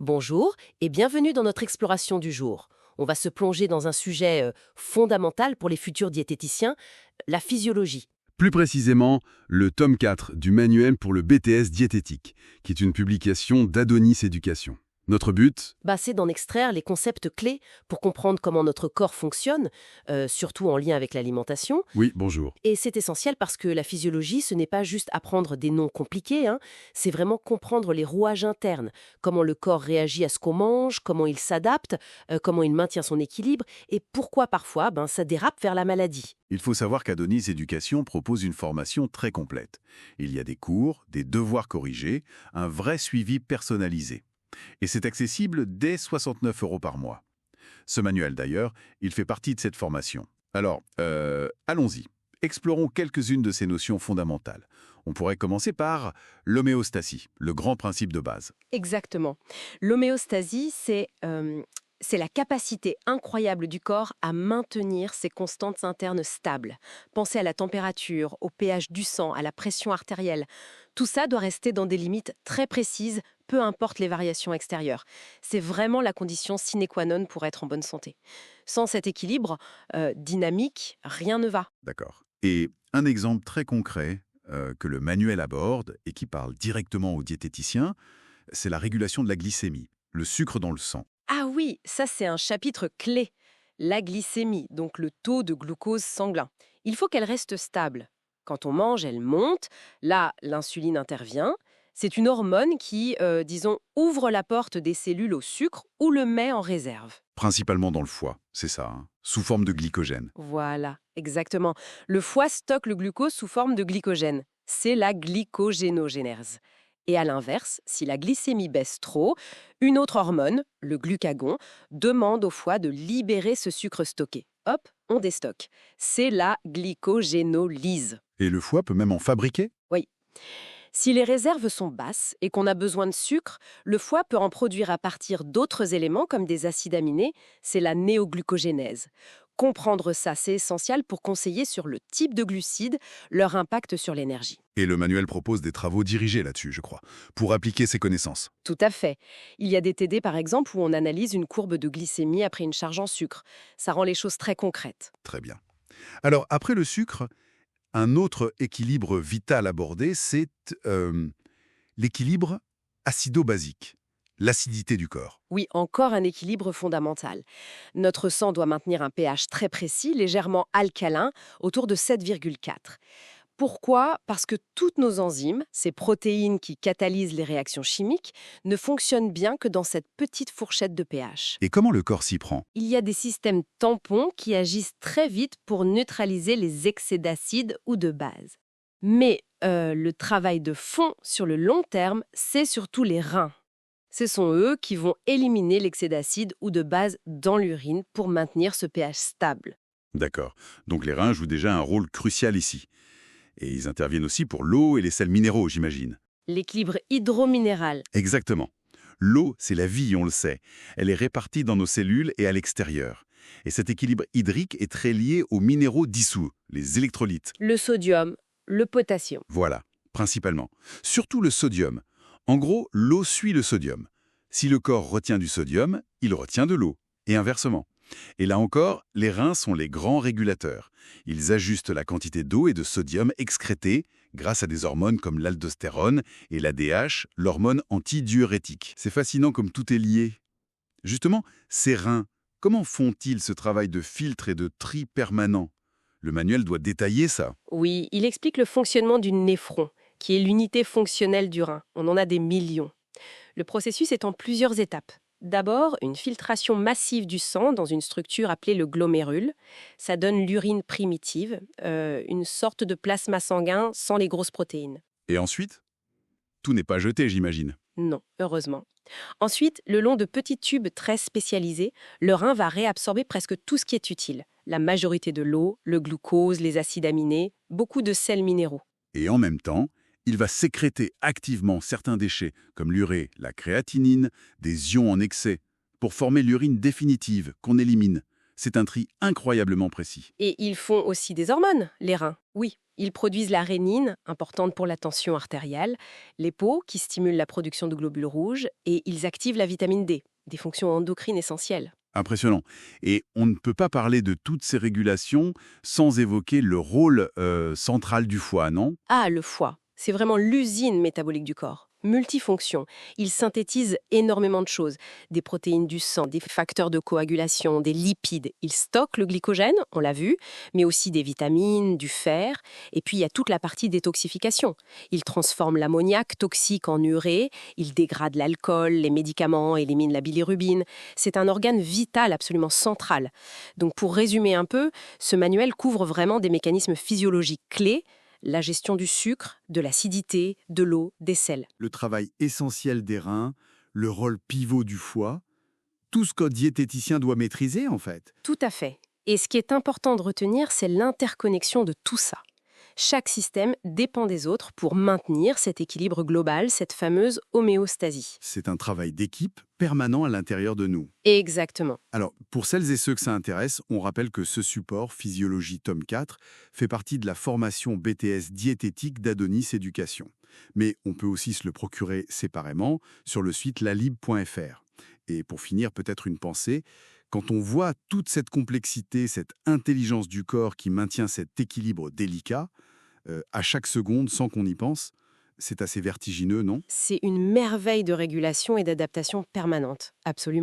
Bonjour et bienvenue dans notre exploration du jour. On va se plonger dans un sujet fondamental pour les futurs diététiciens, la physiologie. Plus précisément, le tome 4 du manuel pour le BTS diététique, qui est une publication d'Adonis Éducation. Notre but, C'est d'en extraire les concepts clés pour comprendre comment notre corps fonctionne, surtout en lien avec l'alimentation. oui, bonjour. Et c'est essentiel parce que la physiologie, ce n'est pas juste apprendre des noms compliqués, c'est vraiment comprendre les rouages internes, comment le corps réagit à ce qu'on mange, comment il s'adapte, comment il maintient son équilibre et pourquoi parfois ça dérape vers la maladie. Il faut savoir qu'Adonis Éducation propose une formation très complète. Il y a des cours, des devoirs corrigés, un vrai suivi personnalisé. Et c'est accessible dès 69 € par mois. Ce manuel d'ailleurs, il fait partie de cette formation. Alors, allons-y. Explorons quelques-unes de ces notions fondamentales. On pourrait commencer par l'homéostasie, le grand principe de base. Exactement. L'homéostasie, c'est la capacité incroyable du corps à maintenir ses constantes internes stables. Pensez à la température, au pH du sang, à la pression artérielle. Tout ça doit rester dans des limites très précises, peu importe les variations extérieures. C'est vraiment la condition sine qua non pour être en bonne santé. Sans cet équilibre dynamique, rien ne va. D'accord. Et un exemple très concret que le manuel aborde et qui parle directement aux diététiciens, c'est la régulation de la glycémie, le sucre dans le sang. Ah oui, ça c'est un chapitre clé. La glycémie, donc le taux de glucose sanguin. Il faut qu'elle reste stable. Quand on mange, elle monte. Là, l'insuline intervient. C'est une hormone qui, disons, ouvre la porte des cellules au sucre ou le met en réserve. Principalement dans le foie, c'est ça, hein, sous forme de glycogène. Voilà, exactement. Le foie stocke le glucose sous forme de glycogène. C'est la glycogénogénèse. Et à l'inverse, si la glycémie baisse trop, une autre hormone, le glucagon, demande au foie de libérer ce sucre stocké. Hop, on déstocke. C'est la glycogénolyse. Et le foie peut même en fabriquer? Oui. Si les réserves sont basses et qu'on a besoin de sucre, le foie peut en produire à partir d'autres éléments comme des acides aminés. C'est la néoglucogénèse. Comprendre ça, c'est essentiel pour conseiller sur le type de glucides, leur impact sur l'énergie. Et le manuel propose des travaux dirigés là-dessus, je crois, pour appliquer ces connaissances. Tout à fait. Il y a des TD, par exemple, où on analyse une courbe de glycémie après une charge en sucre. Ça rend les choses très concrètes. Très bien. Alors, après le sucre, un autre équilibre vital abordé, c'est l'équilibre acido-basique, l'acidité du corps. Oui, encore un équilibre fondamental. Notre sang doit maintenir un pH très précis, légèrement alcalin, autour de 7,4. Pourquoi? Parce que toutes nos enzymes, ces protéines qui catalysent les réactions chimiques, ne fonctionnent bien que dans cette petite fourchette de pH. Et comment le corps s'y prend? Il y a des systèmes tampons qui agissent très vite pour neutraliser les excès d'acide ou de base. Mais le travail de fond sur le long terme, c'est surtout les reins. Ce sont eux qui vont éliminer l'excès d'acide ou de base dans l'urine pour maintenir ce pH stable. D'accord. Donc les reins jouent déjà un rôle crucial ici. Et ils interviennent aussi pour l'eau et les sels minéraux, j'imagine. L'équilibre hydrominéral. Exactement. L'eau, c'est la vie, on le sait. Elle est répartie dans nos cellules et à l'extérieur. Et cet équilibre hydrique est très lié aux minéraux dissous, les électrolytes. Le sodium, le potassium. Voilà, principalement. Surtout le sodium. En gros, l'eau suit le sodium. Si le corps retient du sodium, il retient de l'eau. Et inversement. Et là encore, les reins sont les grands régulateurs. Ils ajustent la quantité d'eau et de sodium excrétée grâce à des hormones comme l'aldostérone et l'ADH, l'hormone antidiurétique. C'est fascinant comme tout est lié. Justement, ces reins, comment font-ils ce travail de filtre et de tri permanent? Le manuel doit détailler ça. Oui, il explique le fonctionnement du néphron, qui est l'unité fonctionnelle du rein. On en a des millions. Le processus est en plusieurs étapes. D'abord, une filtration massive du sang dans une structure appelée le glomérule. Ça donne l'urine primitive, une sorte de plasma sanguin sans les grosses protéines. Et ensuite, tout n'est pas jeté, j'imagine. Non, heureusement. Ensuite, le long de petits tubes très spécialisés, le rein va réabsorber presque tout ce qui est utile. La majorité de l'eau, le glucose, les acides aminés, beaucoup de sels minéraux. Et en même temps, il va sécréter activement certains déchets, comme l'urée, la créatinine, des ions en excès, pour former l'urine définitive qu'on élimine. C'est un tri incroyablement précis. Et ils font aussi des hormones, les reins. Oui, Ils produisent la rénine, importante pour la tension artérielle, l'épo, qui stimule la production de globules rouges, et ils activent la vitamine D, des fonctions endocrines essentielles. Impressionnant. Et on ne peut pas parler de toutes ces régulations sans évoquer le rôle central du foie, non? Ah, le foie, c'est vraiment l'usine métabolique du corps. Multifonction. Il synthétise énormément de choses. Des protéines du sang, des facteurs de coagulation, des lipides. Il stocke le glycogène, on l'a vu, mais aussi des vitamines, du fer. Et puis il y a toute la partie détoxification. Il transforme l'ammoniac toxique en urée, il dégrade l'alcool, les médicaments, élimine la bilirubine. C'est un organe vital absolument central. Donc pour résumer un peu, ce manuel couvre vraiment des mécanismes physiologiques clés, la gestion du sucre, de l'acidité, de l'eau, des sels. Le travail essentiel des reins, le rôle pivot du foie, tout ce qu'un diététicien doit maîtriser en fait. Tout à fait. Et ce qui est important de retenir, c'est l'interconnexion de tout ça. Chaque système dépend des autres pour maintenir cet équilibre global, cette fameuse homéostasie. C'est un travail d'équipe permanent à l'intérieur de nous. Exactement. Alors, pour celles et ceux que ça intéresse, on rappelle que ce support, Physiologie tome 4, fait partie de la formation BTS diététique d'Adonis Éducation. Mais on peut aussi se le procurer séparément sur le site lalib.fr. Et pour finir, peut-être une pensée, quand on voit toute cette complexité, cette intelligence du corps qui maintient cet équilibre délicat, à chaque seconde sans qu'on y pense, c'est assez vertigineux, non? C'est une merveille de régulation et d'adaptation permanente. Absolument.